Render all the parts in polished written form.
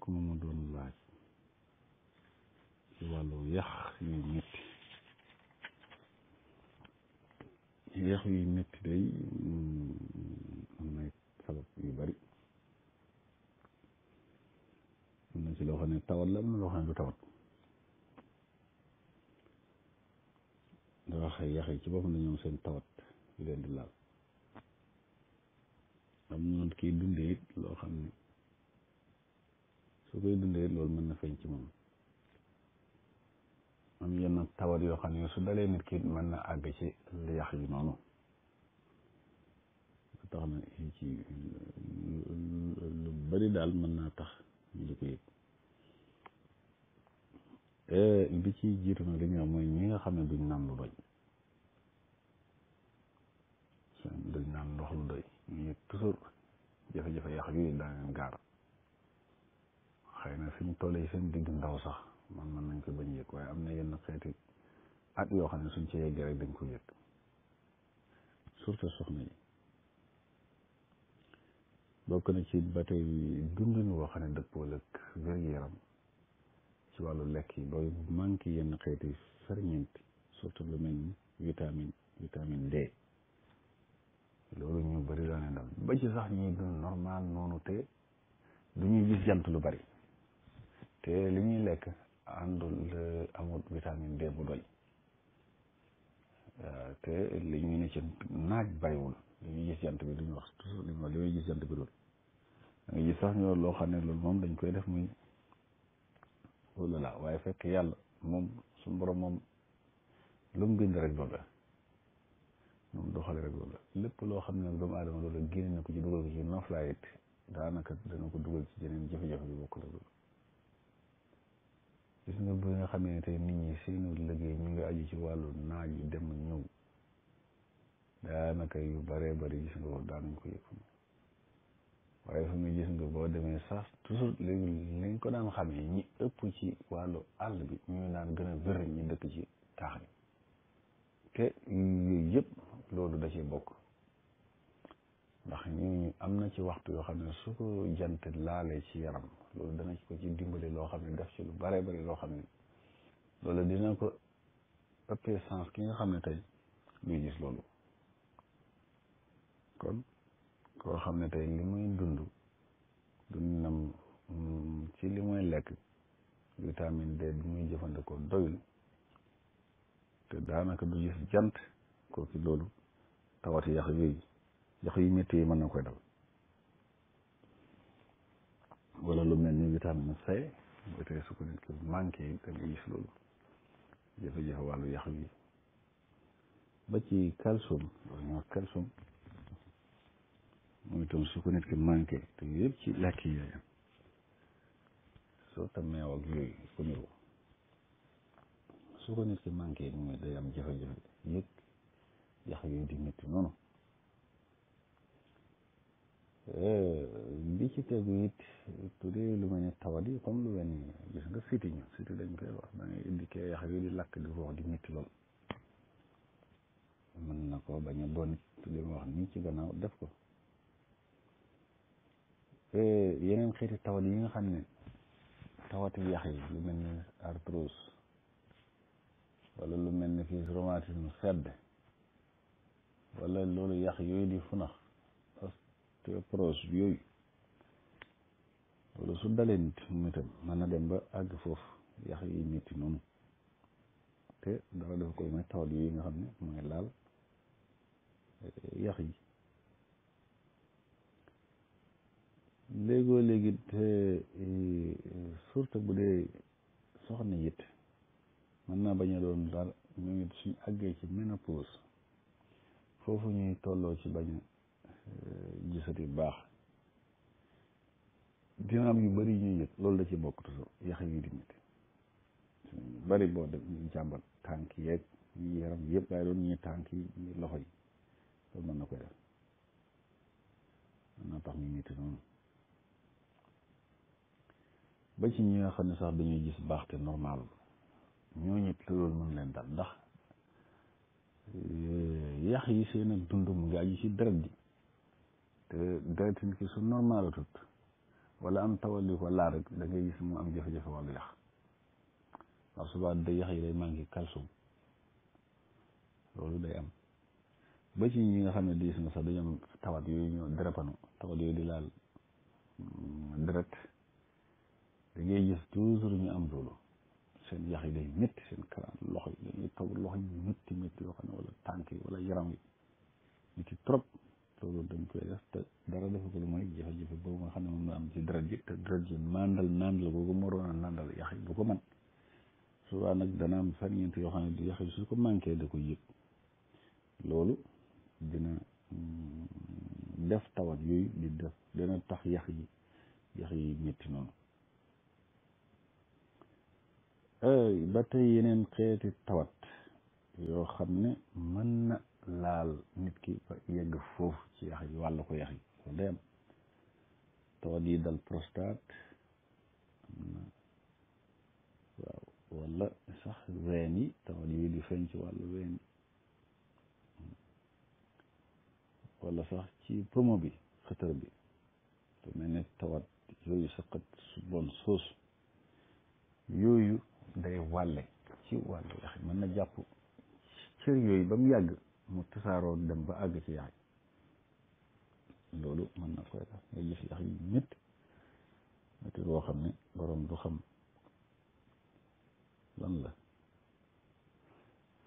ma doon laaj ci wàllu yax yuy métti yax yuy métti day am na sabab yu bari am na ci loo xam ne tawat la am na loo xam ne du tawat ndax yax yi ci boppam na ñoom seen tawat yu leen di laal am noonu kiy dundee it loo xam ne su koy dundee it loolu mën na feeñ ci moom am yenn tawat yoo xam ne su dalee nit ki mën na àgg ci yax yi noonu tax na ci lu bari daal mën naa tax ñu di ko yëg bi ci jiitu nag li ñu wax mooy ñi nga xam ne duñ naan lu doy duñ naan ndox lu doy ñu toujours jafe-jafe yax yooyu daa leen gaar xëy na fi ñu tollee seen digg ndaw sax man mën nañ ko bañ yëg waaye am na yenn xeeti at yoo xam ne suñ ci yeggee rek dañ ko yëg surtout soxna yi bokk na ci ba tey dundin woo xam ne dëppoo ak wér-gu-yaram ci wàllu lekk yi booy manqué yenn xeeti ferñeent surtout lu mel ni vitamine D loolu ñu bëri daane dal ba ci sax ñuy dund normal noonu te du ñuy gis jant lu bari te li ñuy lekk amul vitamine D bu doy te li ñuy ne ci naaj bariwul li ñuy gis jant bi duñu wax toujours li ñuy gis jant bi dul da nga gis sax ñoo loo xam ne loolu moom dañ koy def muy loolu la waaye fekk yàlla moom suñu borom moom lu mu bind rek loolu la moom doxale rek loolu la lépp loo xam ne doomu aadama loolu la génne na ko ci dugal ko ci noflaay it daanaka dana ko dugal ci jeneen jafe-jafe bi bokk la loolu gis nga bu nga xamee ne tey nit ñi seenu liggéey ñu ngi aju ci wàllu naaj yu dem ñëw daanaka yu baree bari gis nga daanañ ko yëg waaye fu mu gis nga boo demee sax toujours léegi lañ ko daan xamee ñi ëpp ci wàllu àll bi ñuy naan gën a wér ñi dëkk ci taax yi te yooyu yëpp loolu da ci bokk ndax ñu am na ci waxtu yoo xam ne su ko jant laalee ci yaram loolu dana ko ci dimbali loo xam ne def ci lu bare bari loo xam ne loolu dina ko ëppee sens ki nga xam ne tey luy gis loolu kon koo xam ne tey li muy dund dundam ci li muy lekk vitamine D bi muy jëfandikoo doyul te daanaka du gis jant kooku loolu tawati yax yu métti yi mën na koy dal wala lu mel ni vitamine C ba tey su ko nit ki manqué yi da nga gis loolu jafe-jafe wàllu yax yi ba ci calcium loolu ñu wax calcium mooy itam su ko nit ki manqué te yëpp ci lekk yi yooyu soo ta meew ak yooyu ko niru su ko nit ki manqué mooy day am jafe-jafe yëg yax yooyu di métti noonu li ci tegu it tuddee lu mel ne tawat yi comme lu mel ni gis nga siti dañ koy wax da ngay indiqué yax yooyu di lakk di roox di métti lool mën na ko bañ a doon it li ma wax nii ci gannaaw def ko yeneen xeeti tawat yi nga xam ne tawati yax yi lu mel ni arthrose wala lu mel ni fii rhumatisme sedd wala loolu yax yooyu di funax osteoporose yooyu loolu su dalee nit mu itam mën na dem ba àgg foofu yax yi métti noonu te dara dafa koy may tawat yooyu nga xam ne mooy laal yax yi léegoo léegi te surtout bu dee soxna it mën naa bañ a doon dara ñoom it suñ àggee ci ménopause foofu ñuy tolloo ci bañ a gisati baax dina am yu bari ñuy yëg loolu da ci bokk toujours yax yi di métti bari boo dem ñu jàmbat tànk yeeg ñi yaram yëpp waaye doon ñi tànk yi ñi loxo yi loolu mën na koy def mën naa tax ñu métti noonu ba ci ñi nga xam ne sax dañuy gis baax te normal ñooñu it loolu mën leen dal ndax yax yi seen ak dund mu ngi aju ci deret ji te deret nit ki su normal tut wala am tawat yu ko laal rek da ngay gis mu am jafe-jafe wàllu yax ndax subaa day yax yi day manqué calcium loolu day am ba ci ñi nga xam ne diis na sax dañu am tawat yooyu ñoo drépano tawat yooyu di laal deret da ngay gis toujours ñu am loolu seen yax yi day métti seen karaan loxo yi dañuy taw loxo yi métti yoo xam ne wala tànk yi wala yaram yi métti trop loolu dañ koy def te dara defu ko lu mooy jafe-jafe boobu nga xam ne moom la am ci deret ji te deret ji nandal googu moo doon a nandal yax yi bu ko man souvent nag dana am ferñeent yoo xam ne yax yi su ko manqué da koy yëg loolu dina def tawat yooyu di def dina tax yax yi métti noonu ba tey yeneen xeeti tawat yoo xam ne mën na laal nit ki ba yegg foofu ci yax yi wàll ko yax yi loolu day am tawat yi dal prostate waaw wala sax ween yi tawat yi di feeñ ci wàllu ween yi wala sax ci pomo bi xëtër bi te mel ne tawat yooyu saqat su bon soos yooyu day wàlle ci wàllu yax yi mën na jàpp cër yooyu ba mu yàgg mu tasaaroo dem ba àgg ci yax yi loolu mën na koy def nga gis yax yi métti boo xam ne borom du xam lan la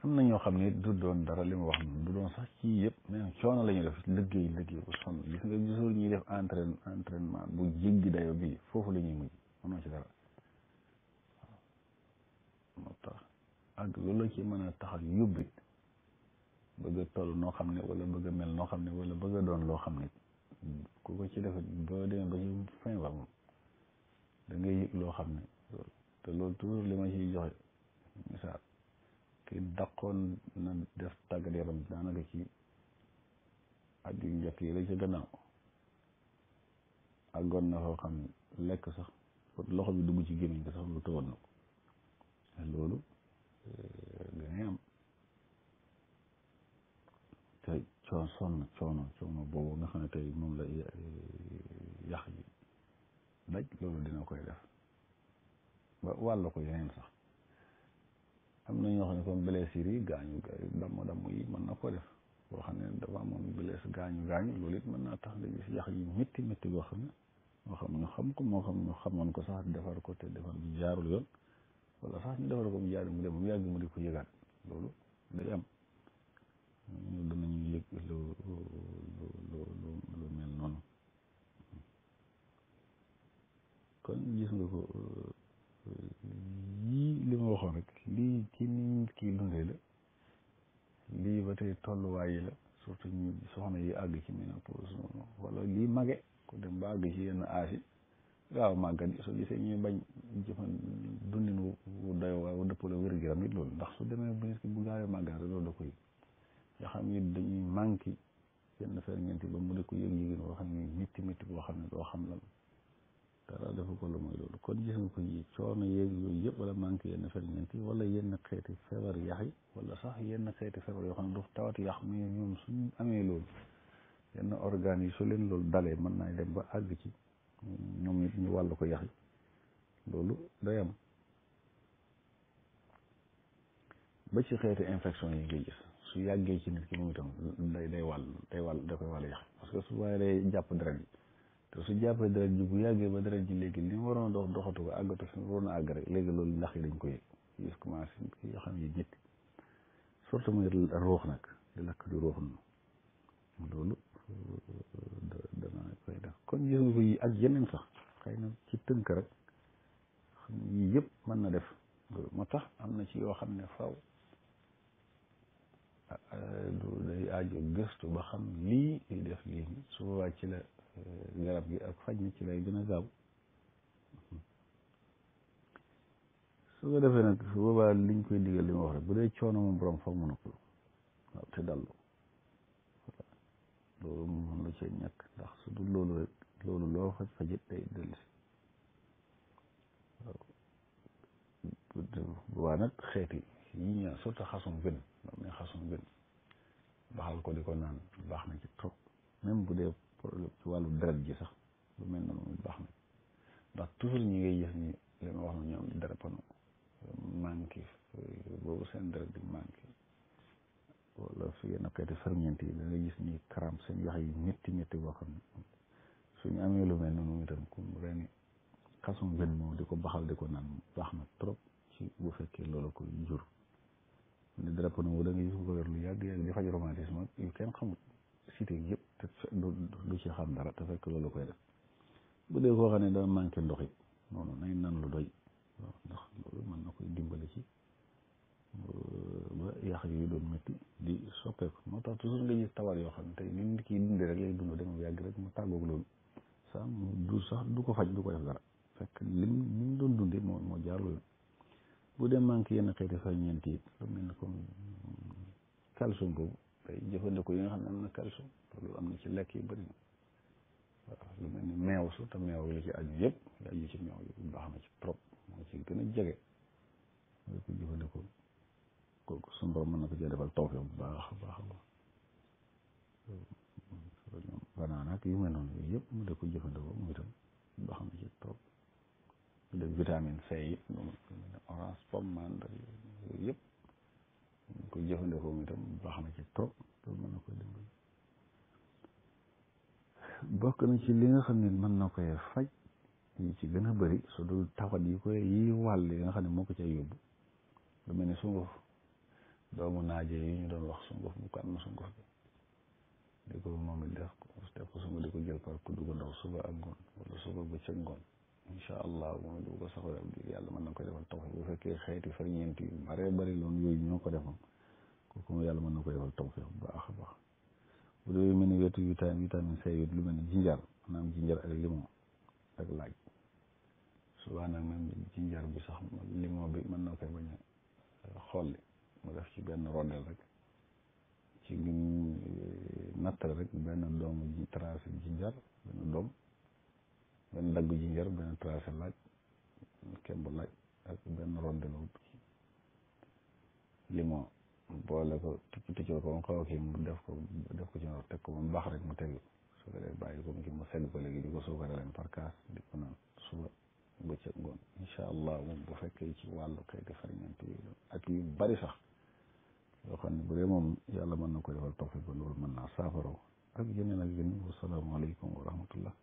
am na ñoo xam ne du doon dara li ma wax noonu du doon sax ci yëpp mais coono la ñuy def liggéey bu sonn gis nga gisul ñuy def entraînement bu jéggi dayo bii foofu la ñuy mujj mënoo ci dara moo tax ak loolu la ci mën a tax ak yóbbi bëgg a toll noo xam ne wala bëgg a mel noo xam ne wala bëgg a doon loo xam ne ku ko ci defee boo demee ba ci fin ba moom da ngay yëg loo xam ne te loolu toujours li ma ciy joxe misaal ki daqoon na def tàggat yaram daanaka ci at yu njëkk yi la ca gannaaw àggoon na foo xam ne lekk sax loxo bi dugg ci gémmiñ ko sax lu tëwoon na ko loolu dangay am te coono boobu nga xam ne tey moom la yax yi daj loolu dina koy def ba wàll ko yeneen sax am na ñoo xam ne comme blessure yi gaañu damm yi mën na ko def boo xam ne dafa amoon blessure gaañu loolu it mën naa tax nga gis yax yi métti boo xam ne moo xam ñu xam ko moo xam ñu xamoon ko sax defar ko te defar bi jaarul yoon wala sax ñu defar ko mu jaar mu dem mu yàgg mu di ko yëgaat loolu day am ñu danañu yëg lu mel noonu kon gis nga ko yii li ma waxoon rek lii ci ni kii dundee la lii ba tey tolluwaay yi la surtout ñu soxna yi àgg ci ménopause wala lii mage ku dem ba àgg ci yenn âge yi gaaw màggat yi soo gisee ñuy bañ jëfan dundin wu doy waa wu dëppale wér-gu-yaram it loolu ndax su demee ba nit ki bu gaawee màggat rek loolu da koy nga xam ni dañuy manqué yenn ferñeent ba mu di ko yëg-yëgin boo xam ne métti boo xam ne doo xam lan dara dafa ko lu mooy loolu kon gis nga ko yi coono yéeg yooyu yëpp wala manqué yenn ferñeent yi wala yenn xeeti feebar yax yi wala sax yenn xeeti feebar yoo xam ne du tawati yax mais ñoom suñ amee loolu yenn organes yi su leen loolu dalee mën naa dem ba àgg ci ñoom it ñu wàll ko yax yi loolu day am ba ci xeeti infection yi ngay gis su yàggee ci nit ki moom itam da koy wàll yax parce que su waaye day jàpp deret ji te su jàppee deret ji bu yàggee ba deret ji léegi li mu waroon a doxatu ko àggatu fi mu waroon a àgg rek léegi loolu ndax yi dañ ko yëg gis commencé yoo xam yi ñetti surtout muy ruux nag di lakk di ruux noonu loolu dana koy def kon gis nga ko yi ak yeneen sax xëy na ci tënk rek xam ne yii yëpp mën na def moo tax am na ci yoo xam ne faw day aajo gëstu ba xam lii di def lii su boobaa ci la garab gi ak faj mi ci lay gën a gaaw su ko defee nag su boobaa liñ koy digal li ma wax rek bu dee coono moom borom foog mu noppalu waaw te dallu loolu moom mën la cee ñàkk ndax su dul loolu rek loolu loo fajit day dellusi waaw nag xeeti yi ñaan surtout xasum gën am na xasum gën baxal ko di ko naan baax na ci trop même bu dee problème ci wàllu deret ji sax lu mel noonu baax na ndax toujours ñi ngay gis ni li ma wax na ñoom drépano manqué boobu seen deret di manqué wala su yenn xeeti ferñeent yi da ngay gis ni karam seen yax yi métti boo xam ne suñu amee lu mel noonu itam comme ren xasum benn moom di ko baxal di ko naan baax na trop ci bu fekkee loolu ko jur ne drépano bu da ngay gis ko yor lu yàgg di faj rhumatisme yu kenn xamut cité yëpp te du ci xam dara te fekk loolu koy def bu dee koo xam ne da manqué ndox it noonu nay nan lu doy waaw ndax loolu mën na koy dimbale ci ba yàq yooyu doon métti di soppeeku moo tax toujours nga gis tawar yoo xam ne tey ni nit ki dundee rek lay dund dem yàgg rek mu tàggoog loolu sax du ko faj du ko def dara fekk lim doon dundee moo jaar loolu bu dee manqué yenn xeeti ferñeent it lu mel ne comme calcium boobu day jëfandikoo yi nga xam ne am na calcium loolu am na ci lekk yu bëri na waaw lu mel ni meew su te meew yi li ci aju yëpp li aju ci meew yi baax na ci trop moo ci gën a jege mooy ko jëfandikoo kooku suñu borom mën na ko cee defal tawfeex bu baax a baax a baax ñoom banaana ak yu mel noonu yooyu yëpp mu de ko jëfandikoo mu itam baax na ci trop mu def vitamine C yi moom orange pomme mandarine yooyu yëpp mu ko jëfandikoo mu itam baax na ci trop loolu mën na ko dimbali bokk na ci li nga xam ne mën na koy faj yi ci gën a bëri su dul tawat yi wàll yi nga xam ne moo ko cay yóbbu lu mel ni sunguf doomu naaje yi ñu doon wax sunguf bu ko am na sunguf bi di ko moom it def ko sunguf di ko jël par kuddu gu ndaw suba ak ngoon wala suba bëccëg ngoon incha allah moom it bu ko saxoo yàlla mën na ko defal taw bu fekkee xeeti ferñeent yu baree bari loon yooyu ñoo ko defoon kooku yàlla mën na ko defal taw bu baax a baax bu dee mel ni wetu vitamine C yi lu mel ni jinjar maanaam jinjar ak limon ak laaj souvent nag même jinjar bi sax limon bi mën na koy bañ a xolli mu def ci benn rondel rek ci nattal rek benn doomu tracé jinjar benn doom benn daggu jinjar benn tracé laaj kemb laaj ak benn rondel limon boole ko ticcal ko mu xaw a kii mu def ko ci noor teg ko mu baax rek mu tegu su ko dee bàyyi ko mu segg ko léegi di ko suukare leen par kaas di ko naan suba bëccëg ngoon incha allah moom bu fekkee ci wàllu xeeti ferñeent yi ak yu bari sax yoo xam ne bu dee moom yàlla mën na ko defal tawfiq ba loolu mën naa saafara ak yeneen wasalaamaaleykum wa rahmatullah